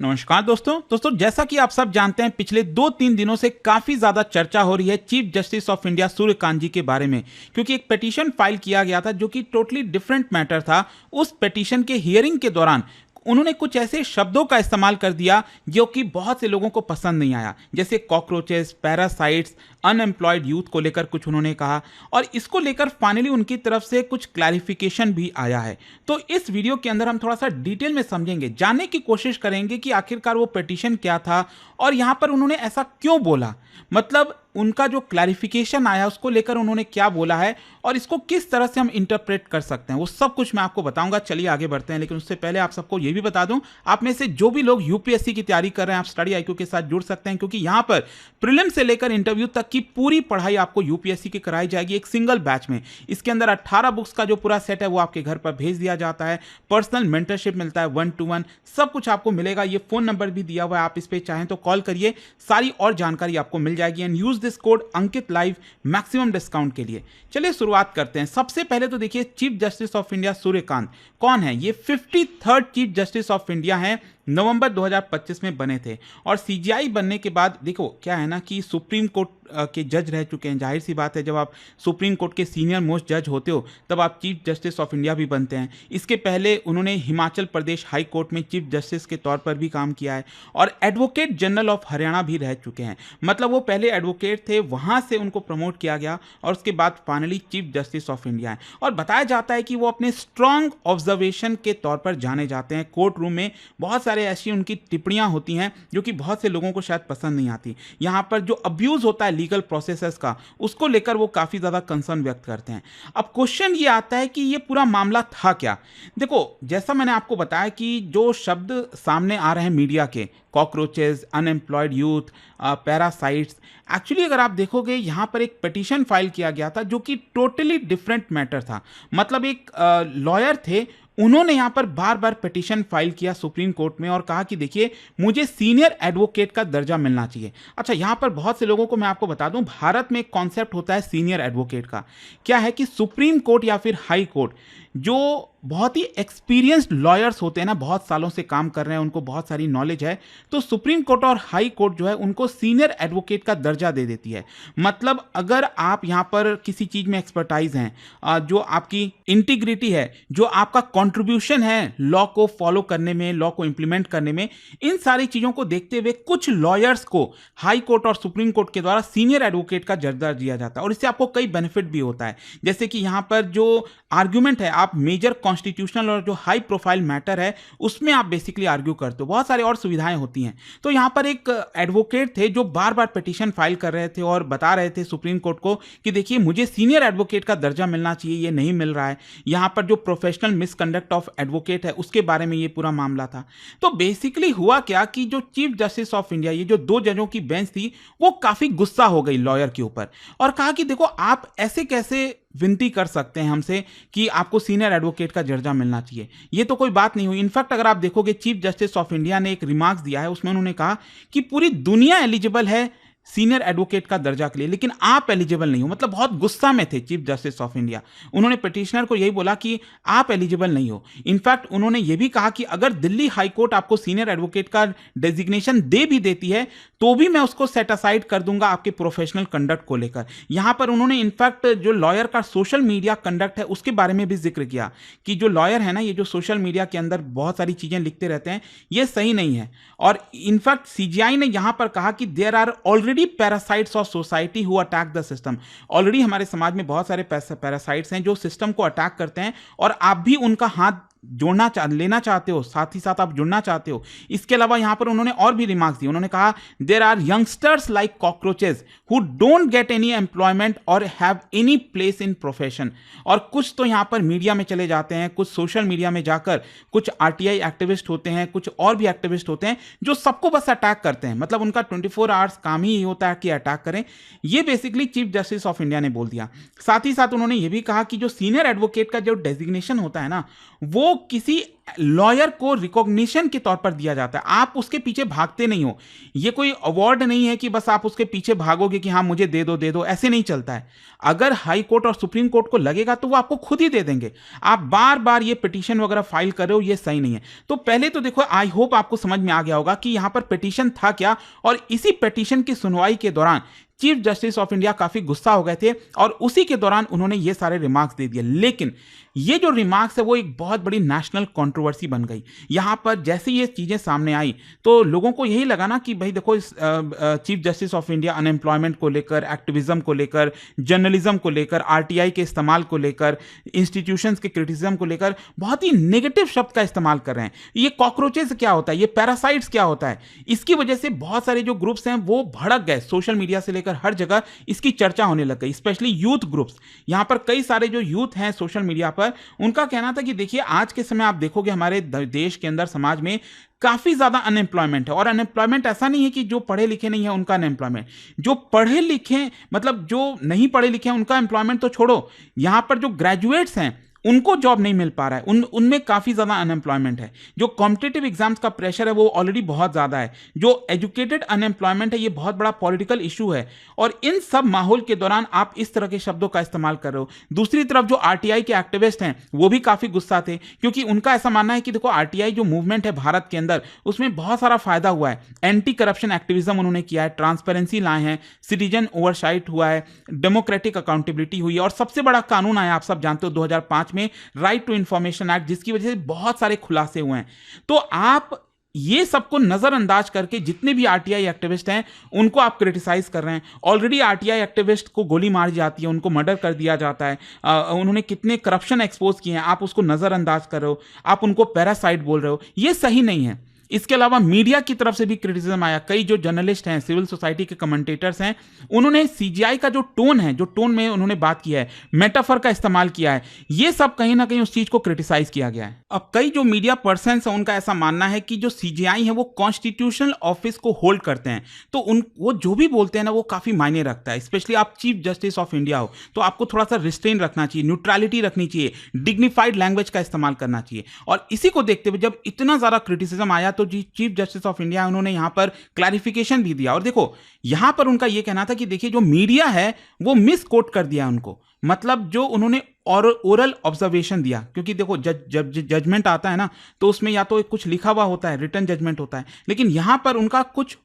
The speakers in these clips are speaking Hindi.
नमस्कार दोस्तों जैसा कि आप सब जानते हैं पिछले 2-3 दिनों से काफी ज्यादा चर्चा हो रही है chief justice of India Suryakant ji के बारे में, क्योंकि एक पिटीशन फाइल किया गया था जो कि टोटली डिफरेंट मैटर था। उस पिटीशन के हियरिंग के दौरान उन्होंने कुछ ऐसे शब्दों का इस्तेमाल कर दिया जो कि बहुत से लोगों को पसंद नहीं आया, जैसे कॉकरोचेस, पैरासाइट्स, अनएम्प्लॉयड यूथ को लेकर कुछ उन्होंने कहा, और इसको लेकर फाइनली उनकी तरफ से कुछ क्लैरिफिकेशन भी आया है। तो इस वीडियो के अंदर हम थोड़ा सा डिटेल में समझेंगे, जानने की कोशिश करेंगे कि आखिरकार वो पिटीशन क्या था और यहां पर उन्होंने ऐसा क्यों बोला, मतलब उनका जो क्लैरिफिकेशन आया उसको लेकर उन्होंने क्या बोला है और इसको किस तरह से हम इंटरप्रेट कर सकते हैं, वो सब कुछ मैं आपको बताऊंगा। चलिए आगे बढ़ते हैं, लेकिन उससे पहले आप सबको ये भी बता दूं, आप में से जो भी लोग यूपीएससी की तैयारी कर रहे हैं आप स्टडी आईक्यू के साथ जुड़ सकते हैं, क्योंकि यहां पर प्रीलिम से लेकर इंटरव्यू तक की पूरी पढ़ाई आपको यूपीएससी की कराई जाएगी एक सिंगल बैच में। इसके अंदर 18 बुक्स का जो पूरा सेट है वो आपके घर पर भेज दिया जाता है, पर्सनल मेंटरशिप मिलता है 1-to-1, सब कुछ आपको मिलेगा। ये फोन नंबर भी दिया हुआ है, आप इस पर चाहें तो कॉल करिए, सारी और जानकारी आपको मिल जाएगी। And use this code Ankit live maximum discount के लिए। चलिए शुरुआत करते हैं। सबसे पहले तो देखिए chief justice of India Suryakant कौन है। ये 53rd chief justice of India हैं, नवंबर 2025 में बने थे। और सीजीआई बनने के बाद देखो क्या है ना कि सुप्रीम कोर्ट के जज रह चुके हैं। जाहिर सी बात है, जब आप सुप्रीम कोर्ट के सीनियर मोस्ट जज होते हो तब आप चीफ जस्टिस ऑफ इंडिया भी बनते हैं। इसके पहले उन्होंने हिमाचल प्रदेश हाई कोर्ट में चीफ जस्टिस के तौर पर भी काम किया है और एडवोकेट जनरल ऑफ हरियाणा भी रह चुके हैं। मतलब वो पहले एडवोकेट थे, वहां से उनको प्रमोट किया गया और उसके बाद finally chief justice of India है। और बताया जाता है कि वो अपने स्ट्रांग ऑब्जर्वेशन के तौर पर जाने जाते हैं। कोर्ट रूम में बहुत सारे ऐसी उनकी टिप्पणियां होती हैं जो कि बहुत से लोगों को शायद पसंद नहीं आती। यहां पर जो अब्यूज होता है लीगल प्रोसेसेस का, उसको लेकर वो काफी ज्यादा कंसर्न व्यक्त करते हैं। अब क्वेश्चन ये आता है कि ये पूरा मामला था क्या। देखो, जैसा मैंने आपको बताया कि जो शब्द सामने आ रहे हैं मीडिया के, cockroaches, unemployed youth, parasites, actually अगर आप देखोगे यहां पर एक पिटीशन फाइल किया गया था जो कि टोटली डिफरेंट मैटर था। मतलब एक लॉयर थे, उन्होंने यहां पर बार बार पिटीशन फाइल किया सुप्रीम कोर्ट में और कहा कि देखिए मुझे सीनियर एडवोकेट का दर्जा मिलना चाहिए। अच्छा, यहां पर बहुत से लोगों को मैं आपको बता दूं, भारत में एक कॉन्सेप्ट होता है सीनियर एडवोकेट का। क्या है कि सुप्रीम कोर्ट या फिर हाई कोर्ट जो बहुत ही एक्सपीरियंस्ड लॉयर्स होते हैं ना, बहुत सालों से काम कर रहे हैं, उनको बहुत सारी नॉलेज है, तो सुप्रीम कोर्ट और हाई कोर्ट जो है उनको सीनियर एडवोकेट का दर्जा दे देती है। मतलब अगर आप यहां पर किसी चीज में एक्सपर्टाइज हैं, जो आपकी इंटीग्रिटी है, जो आपका कंट्रीब्यूशन है लॉ को फॉलो करने में, लॉ को इंप्लीमेंट करने में, इन सारी चीजों को देखते हुए कुछ लॉयर्स को हाई कोर्ट और सुप्रीम कोर्ट के द्वारा सीनियर एडवोकेट का दर्जा दिया जाता है और इससे आपको कई बेनिफिट भी होता है। जैसे कि यहां पर जो आर्ग्यूमेंट है, आप मेजर कॉन्स्टिट्यूशनल और जो हाई प्रोफाइल मैटर है उसमें आप बेसिकली आर्ग्यू करते हो, बहुत सारी और सुविधाएं होती हैं। तो यहां पर एक एडवोकेट थे जो बार बार पिटीशन फाइल कर रहे थे और बता रहे थे सुप्रीम कोर्ट को कि देखिए मुझे सीनियर एडवोकेट का दर्जा मिलना चाहिए, ये नहीं मिल रहा है। यहां पर जो प्रोफेशनल मिसकंडक्ट ऑफ एडवोकेट है उसके बारे में ये पूरा मामला था। तो बेसिकली हुआ क्या कि जो चीफ जस्टिस ऑफ इंडिया, ये जो 2 जजों की बेंच थी, वो काफी गुस्सा हो गई लॉयर के ऊपर और कहा कि देखो आप ऐसे कैसे विनती कर सकते हैं हमसे कि आपको सीनियर एडवोकेट का दर्जा मिलना चाहिए, ये तो कोई बात नहीं हुई। इनफैक्ट अगर आप देखोगे चीफ जस्टिस ऑफ इंडिया ने एक रिमार्क्स दिया है, उसमें उन्होंने कहा कि पूरी दुनिया एलिजिबल है सीनियर एडवोकेट का दर्जा के लिए, लेकिन आप एलिजिबल नहीं हो। मतलब बहुत गुस्सा में थे चीफ जस्टिस ऑफ इंडिया। उन्होंने पिटिशनर को यही बोला कि आप एलिजिबल नहीं हो। इनफैक्ट उन्होंने यह भी कहा कि अगर दिल्ली हाई कोर्ट आपको सीनियर एडवोकेट का डेजिग्नेशन दे भी देती है तो भी मैं उसको सेट असाइड कर दूंगा आपके प्रोफेशनल कंडक्ट को लेकर। यहां पर उन्होंने इनफैक्ट जो लॉयर का सोशल मीडिया कंडक्ट है उसके बारे में भी जिक्र किया कि जो लॉयर है ना, ये जो सोशल मीडिया के अंदर बहुत सारी चीजें लिखते रहते हैं, ये सही नहीं है। और इनफैक्ट सीजीआई ने यहां पर कहा कि there are already parasites of society who attack the system. Already हमारे समाज में बहुत सारे पैरासाइट्स हैं जो सिस्टम को अटैक करते हैं और आप भी उनका हाथ लेना चाहते हो, साथ ही साथ आप जुड़ना चाहते हो। इसके अलावा यहां पर उन्होंने और भी रिमार्क्स दिए। उन्होंने कहा there are youngsters like cockroaches who don't get any employment और have any place in profession. और कुछ तो यहां पर मीडिया में चले जाते हैं, कुछ सोशल मीडिया में जाकर कुछ आरटीआई एक्टिविस्ट होते हैं, कुछ और भी एक्टिविस्ट होते हैं जो सबको बस अटैक करते हैं। मतलब उनका 24 आवर्स काम ही होता है कि अटैक करें। ये basically chief justice of India ने बोल दिया। साथ ही साथ उन्होंने यह भी कहा कि जो सीनियर एडवोकेट का जो डेजिग्नेशन होता है ना, वो किसी लॉयर को रिकॉग्निशन के तौर पर दिया जाता है, आप उसके पीछे भागते नहीं हो। ये कोई अवार्ड नहीं है कि बस आप उसके पीछे भागोगे कि हाँ मुझे दे दो, ऐसे नहीं चलता है। अगर हाई कोर्ट और सुप्रीम कोर्ट को लगेगा तो वो आपको खुद ही दे देंगे। आप बार बार ये पिटीशन वगैरह फाइल कर रहे हो, ये सही नहीं है। तो पहले तो देखो, आई होप आपको समझ में आ गया होगा कि यहां पर पिटीशन था क्या, और इसी पिटीशन की सुनवाई के दौरान चीफ जस्टिस ऑफ इंडिया काफी गुस्सा हो गए थे और उसी के दौरान उन्होंने ये सारे रिमार्क्स दे दिए। लेकिन ये जो रिमार्क्स है वो एक बहुत बड़ी नेशनल कंट्रोवर्सी बन गई। यहां पर जैसे ये चीजें सामने आई तो लोगों को यही लगा ना कि भाई देखो, इस chief justice of India unemployment को लेकर, एक्टिविज्म को लेकर, जर्नलिज्म को लेकर, आरटीआई के इस्तेमाल को लेकर, इंस्टीट्यूशंस के क्रिटिसिज्म को लेकर बहुत ही नेगेटिव शब्द का इस्तेमाल कर रहे हैं। ये कॉकरोचेस क्या होता है, ये पैरासाइट्स क्या होता है, इसकी वजह से बहुत सारे जो ग्रुप्स हैं वो भड़क गए। सोशल मीडिया से लेकर हर जगह इसकी चर्चा होने लग गई, स्पेशली यूथ ग्रुप्स। यहां पर कई सारे जो यूथ हैं सोशल मीडिया पर, उनका कहना था कि देखिए आज के समय आप देखोगे हमारे देश के अंदर, समाज में काफी ज्यादा अनएम्प्लॉयमेंट है। और अनएम्प्लॉयमेंट ऐसा नहीं है कि जो पढ़े लिखे नहीं है उनका अनएम्प्लॉयमेंट, जो पढ़े लिखे मतलब जो नहीं पढ़े लिखे हैं उनका एम्प्लॉयमेंट तो छोड़ो, यहां पर जो ग्रेजुएट्स हैं उनको जॉब नहीं मिल पा रहा है, उनमें काफी ज्यादा अनएम्प्लॉयमेंट है। जो कॉम्पिटिटिव एग्जाम्स का प्रेशर है वो ऑलरेडी बहुत ज्यादा है। जो एजुकेटेड अनएम्प्लॉयमेंट है ये बहुत बड़ा पॉलिटिकल इशू है। और इन सब माहौल के दौरान आप इस तरह के शब्दों का इस्तेमाल कर रहे हो। दूसरी तरफ जो आरटीआई के एक्टिविस्ट हैं वो भी काफी गुस्सा थे, क्योंकि उनका ऐसा मानना है कि देखो आरटीआई जो मूवमेंट है भारत के अंदर, उसमें बहुत सारा फायदा हुआ है। एंटी करप्शन एक्टिविज्म उन्होंने किया है, ट्रांसपेरेंसी लाए हैं, सिटीजन ओवरसाइट हुआ है, डेमोक्रेटिक अकाउंटेबिलिटी हुई है, और सबसे बड़ा कानून आया आप सब जानते हो 2005 में, राइट टू इंफॉर्मेशन एक्ट, जिसकी वजह से बहुत सारे खुलासे हुए हैं। तो आप ये सबको नजरअंदाज करके जितने भी आरटीआई एक्टिविस्ट हैं उनको आप क्रिटिसाइज कर रहे हैं। ऑलरेडी आरटीआई एक्टिविस्ट को गोली मारी जाती है, उनको मर्डर कर दिया जाता है, उन्होंने कितने करप्शन एक्सपोज किए हैं, आप उसको नजरअंदाज कर रहे हो, आप उनको पैरासाइट बोल रहे हो, ये सही नहीं है। इसके अलावा मीडिया की तरफ से भी क्रिटिसिज्म आया। कई जो जर्नलिस्ट हैं, सिविल सोसाइटी के कमेंटेटर्स हैं, उन्होंने सीजीआई का जो टोन है, जो टोन में उन्होंने बात किया है, मेटाफर का इस्तेमाल किया है, ये सब कहीं ना कहीं उस चीज को क्रिटिसाइज किया गया है। अब कई जो मीडिया पर्सन हैं उनका ऐसा मानना है कि जो सीजीआई है वो कॉन्स्टिट्यूशनल ऑफिस को होल्ड करते हैं, तो वो जो भी बोलते हैं ना वो काफी मायने रखता है। स्पेशली आप चीफ जस्टिस ऑफ इंडिया हो तो आपको थोड़ा सा रिस्ट्रेन रखना चाहिए, न्यूट्रलिटी रखनी चाहिए, डिग्निफाइड लैंग्वेज का इस्तेमाल करना चाहिए। और इसी को देखते हुए जब इतना ज्यादा क्रिटिसिज्म आया तो चीफ जस्टिस ऑफ इंडिया उन्होंने यहां पर क्लैरिफिकेशन भी दिया। और देखो यहां पर उनका यह कहना था कि देखिए जो मीडिया है वो मिस कोट कर दिया उनको, मतलब जो उन्होंने ओरल ऑब्जर्वेशन दिया, क्योंकि देखो जब जजमेंट आता है ना तो उसमें या तो कुछ लिखा हुआ होता है, रिटन जजमेंट होता है, लेकिन यहां पर उनका कुछ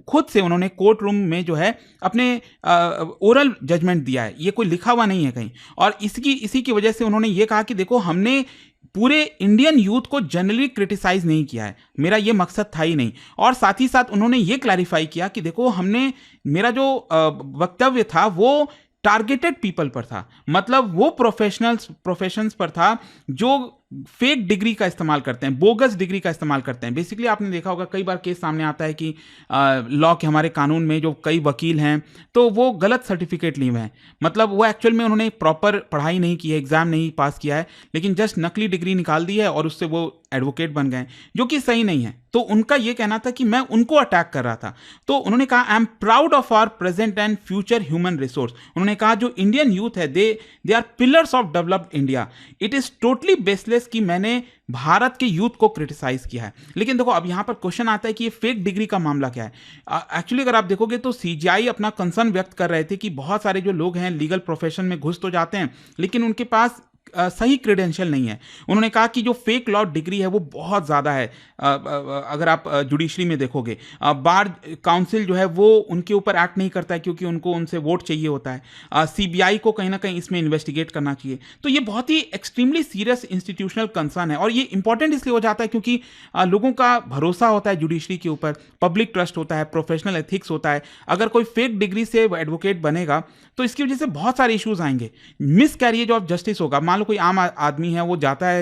खुद से उन्होंने कोर्ट रूम में जो है अपने ओरल जजमेंट दिया है, ये कोई लिखा हुआ नहीं है कहीं। और इसी की वजह से उन्होंने ये कहा कि देखो हमने पूरे इंडियन यूथ को जनरली क्रिटिसाइज नहीं किया है, मेरा ये मकसद था ही नहीं। और साथ ही साथ उन्होंने ये क्लैरिफाई किया कि देखो मेरा जो वक्तव्य था वो टारगेटेड पीपल पर था, मतलब वो प्रोफेशंस पर था जो फेक डिग्री का इस्तेमाल करते हैं, बोगस डिग्री का इस्तेमाल करते हैं। बेसिकली आपने देखा होगा कई बार केस सामने आता है कि लॉ के हमारे कानून में जो कई वकील हैं तो वो गलत सर्टिफिकेट लिए हुए हैं, मतलब वो एक्चुअल में उन्होंने प्रॉपर पढ़ाई नहीं की है, एग्जाम नहीं पास किया है, लेकिन जस्ट नकली डिग्री निकाल दी है और उससे वो एडवोकेट बन गए, जो कि सही नहीं है। तो उनका ये कहना था कि मैं उनको अटैक कर रहा था। तो उन्होंने कहा I am proud of our present and future human resource. उन्होंने कहा जो इंडियन यूथ है they are pillars of developed India, it is totally baseless कि मैंने भारत के यूथ को क्रिटिसाइज किया है। लेकिन देखो अब यहां पर क्वेश्चन आता है कि ये फेक डिग्री का मामला क्या है। एक्चुअली अगर आप देखोगे तो सीजीआई अपना कंसर्न व्यक्त कर रहे थे कि बहुत सारे जो लोग हैं लीगल प्रोफेशन में घुस तो जाते हैं लेकिन उनके पास सही क्रेडेंशियल नहीं है। उन्होंने कहा कि जो फेक लॉ डिग्री है वो बहुत ज़्यादा है। अगर आप जुडिशरी में देखोगे बार काउंसिल जो है वो उनके ऊपर एक्ट नहीं करता है क्योंकि उनसे वोट चाहिए होता है। सीबीआई को कहीं ना कहीं इसमें इन्वेस्टिगेट करना चाहिए। तो ये बहुत ही एक्सट्रीमली सीरियस इंस्टीट्यूशनल कंसर्न है और ये इंपॉर्टेंट इसलिए हो जाता है क्योंकि लोगों का भरोसा होता है जुडिशरी के ऊपर, पब्लिक ट्रस्ट होता है, प्रोफेशनल एथिक्स होता है। अगर कोई फेक डिग्री से एडवोकेट बनेगा तो इसकी वजह से बहुत सारे इश्यूज आएंगे, मिस कैरिएज ऑफ जस्टिस होगा। मान लो कोई आम आदमी है वो जाता है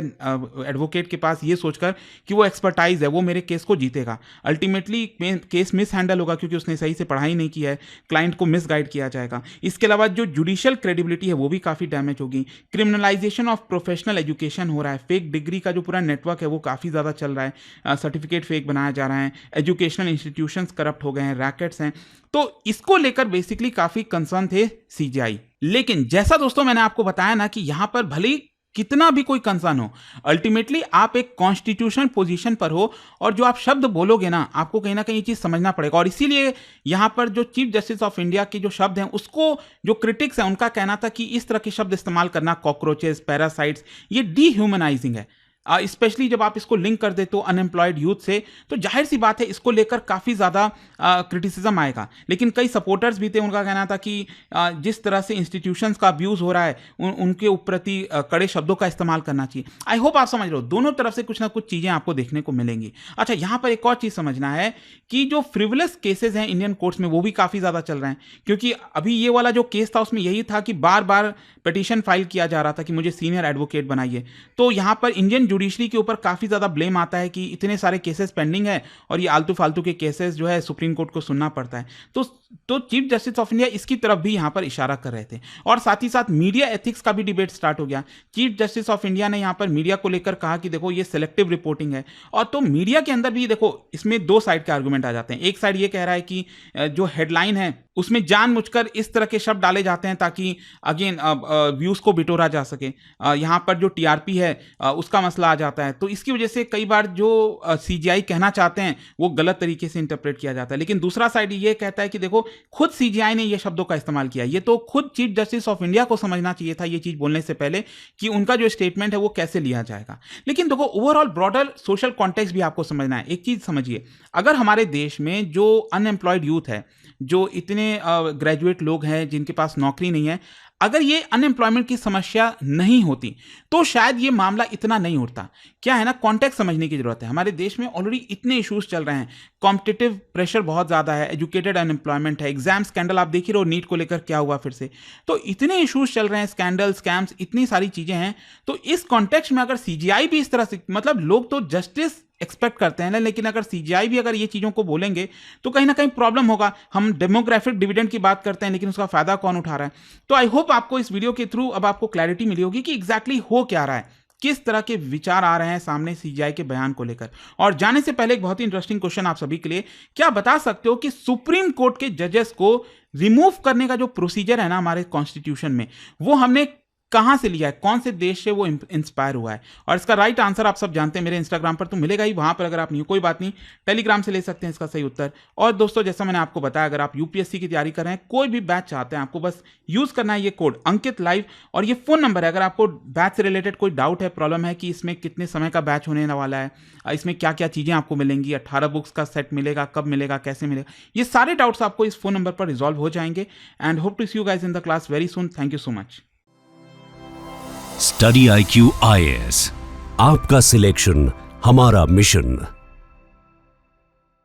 एडवोकेट के पास ये सोचकर कि वो एक्सपर्टाइज है, वो मेरे केस को जीतेगा, अल्टीमेटली केस मिस हैंडल होगा क्योंकि उसने सही से पढ़ाई नहीं की है, क्लाइंट को मिसगाइड किया जाएगा। इसके अलावा जो जुडिशियल क्रेडिबिलिटी है वो भी काफ़ी डैमेज होगी। क्रिमिनलाइजेशन ऑफ प्रोफेशनल एजुकेशन हो रहा है, फेक डिग्री का जो पूरा नेटवर्क है वो काफ़ी ज़्यादा चल रहा है, सर्टिफिकेट फेक बनाया जा रहा है, एजुकेशनल इंस्टीट्यूशंस करप्ट हो गए हैं, रैकेट्स हैं। तो इसको लेकर बेसिकली काफ़ी कंसर्न थे सीजीआई। लेकिन जैसा दोस्तों मैंने आपको बताया ना कि यहां पर भले कितना भी कोई कंसर्न हो, अल्टीमेटली आप एक कॉन्स्टिट्यूशनल पोजीशन पर हो और जो आप शब्द बोलोगे ना, आपको कहीं ना कहीं ये चीज़ समझना पड़ेगा। और इसीलिए यहाँ पर जो चीफ जस्टिस ऑफ इंडिया के जो शब्द हैं, उसको जो क्रिटिक्स हैं उनका कहना था कि इस तरह के शब्द इस्तेमाल करना, कॉकरोचेस, पैरासाइट्स, ये डीह्यूमनाइजिंग है। स्पेशली जब आप इसको लिंक कर देते हो अनएम्प्लॉयड यूथ से, तो जाहिर सी बात है इसको लेकर काफ़ी ज़्यादा क्रिटिसिज्म आएगा। लेकिन कई सपोर्टर्स भी थे, उनका कहना था कि जिस तरह से इंस्टीट्यूशंस का अब्यूज़ हो रहा है, उनके प्रति कड़े शब्दों का इस्तेमाल करना चाहिए। आई होप आप समझ रहे हो, दोनों तरफ से कुछ ना कुछ चीज़ें आपको देखने को मिलेंगी। अच्छा, यहाँ पर एक और चीज़ समझना है कि जो फ्रिवलस केसेस हैं इंडियन कोर्ट्स में, वो भी काफ़ी ज़्यादा चल रहे हैं। क्योंकि अभी ये वाला जो केस था उसमें यही था कि बार बार पिटीशन फाइल किया जा रहा था कि मुझे सीनियर एडवोकेट बनाइए। तो यहाँ पर इंडियन जुडिशरी के ऊपर काफ़ी ज़्यादा ब्लेम आता है कि इतने सारे केसेस पेंडिंग है और ये आलतू फालतू के केसेस जो है सुप्रीम कोर्ट को सुनना पड़ता है। तो चीफ जस्टिस ऑफ इंडिया इसकी तरफ भी यहाँ पर इशारा कर रहे थे। और साथ ही साथ मीडिया एथिक्स का भी डिबेट स्टार्ट हो गया। चीफ जस्टिस ऑफ इंडिया ने यहाँ पर मीडिया को लेकर कहा कि देखो ये सिलेक्टिव रिपोर्टिंग है। और तो मीडिया के अंदर भी देखो, इसमें दो साइड के आर्गूमेंट आ जाते हैं। एक साइड ये कह रहा है कि जो हेडलाइन है उसमें जानबूझकर इस तरह के शब्द डाले जाते हैं ताकि अगेन व्यूज को बिटोरा जा सके। यहाँ पर जो टीआरपी है उसका मसला आ जाता है। तो इसकी वजह से कई बार जो सीजीआई कहना चाहते हैं वो गलत तरीके से इंटरप्रेट किया जाता है। लेकिन दूसरा साइड ये कहता है कि देखो खुद सीजीआई ने ये शब्दों का इस्तेमाल किया। ये तो खुद चीफ जस्टिस ऑफ इंडिया को समझना चाहिए था ये चीज बोलने से पहले कि उनका जो स्टेटमेंट है वो कैसे लिया जाएगा। लेकिन देखो ओवरऑल ब्रॉडर सोशल कॉन्टेक्स्ट भी आपको समझना है। एक चीज समझिए, अगर हमारे देश में जो अनएम्प्लॉयड यूथ है, जो इतने ग्रेजुएट लोग हैं जिनके पास नौकरी नहीं है, अगर ये अनएम्प्लॉयमेंट की समस्या नहीं होती तो शायद ये मामला इतना नहीं उठता। क्या है ना, कॉन्टेक्स्ट समझने की जरूरत है। हमारे देश में ऑलरेडी इतने इश्यूज चल रहे हैं, कॉम्पिटिटिव प्रेशर बहुत ज़्यादा है, एजुकेटेड अनएम्प्लॉयमेंट है, एग्जाम स्कैंडल आप देख ही रहो, नीट को लेकर क्या हुआ फिर से। तो इतने इश्यूज चल रहे हैं, स्कैंडल, स्कैम्स, इतनी सारी चीज़ें हैं। तो इस कॉन्टेक्स्ट में अगर सीजीआई भी इस तरह से, मतलब लोग तो जस्टिस एक्सपेक्ट करते हैं ना, लेकिन अगर सीजीआई भी अगर ये चीज़ों को बोलेंगे तो कहीं ना कहीं प्रॉब्लम होगा। हम डेमोग्राफिक डिविडेंड की बात करते हैं, लेकिन उसका फायदा कौन उठा रहा है। तो आई होप आपको इस वीडियो के थ्रू अब आपको क्लैरिटी मिली होगी कि एग्जैक्टली हो क्या रहा है, किस तरह के विचार आ रहे हैं सामने सीजीआई के बयान को लेकर। और जाने से पहले एक बहुत ही इंटरेस्टिंग क्वेश्चन आप सभी के लिए, क्या बता सकते हो कि सुप्रीम कोर्ट के जजेस को रिमूव करने का जो प्रोसीजर है ना हमारे कॉन्स्टिट्यूशन में, वो हमने कहां से लिया है, कौन से देश से वो इंस्पायर हुआ है? और इसका राइट आंसर आप सब जानते हैं, मेरे इंस्टाग्राम पर तो मिलेगा ही, वहां पर अगर आप नहीं हो कोई बात नहीं, टेलीग्राम से ले सकते हैं इसका सही उत्तर। और दोस्तों, जैसा मैंने आपको बताया, अगर आप यूपीएससी की तैयारी कर रहे हैं, कोई भी बैच चाहते हैं, आपको बस यूज करना है ये कोड अंकित लाइव, और ये फोन नंबर है। अगर आपको बैच से रिलेटेड कोई डाउट है, प्रॉब्लम है कि इसमें कितने समय का बैच होने वाला है, इसमें क्या क्या चीजें आपको मिलेंगी, 18 बुक्स का सेट मिलेगा, कब मिलेगा, कैसे मिलेगा, ये सारे डाउट्स आपको इस फोन नंबर पर रिजॉल्व हो जाएंगे। And hope to see you guys in the class very soon. Thank you so much. Study IQ IAS, आपका सिलेक्शन हमारा मिशन।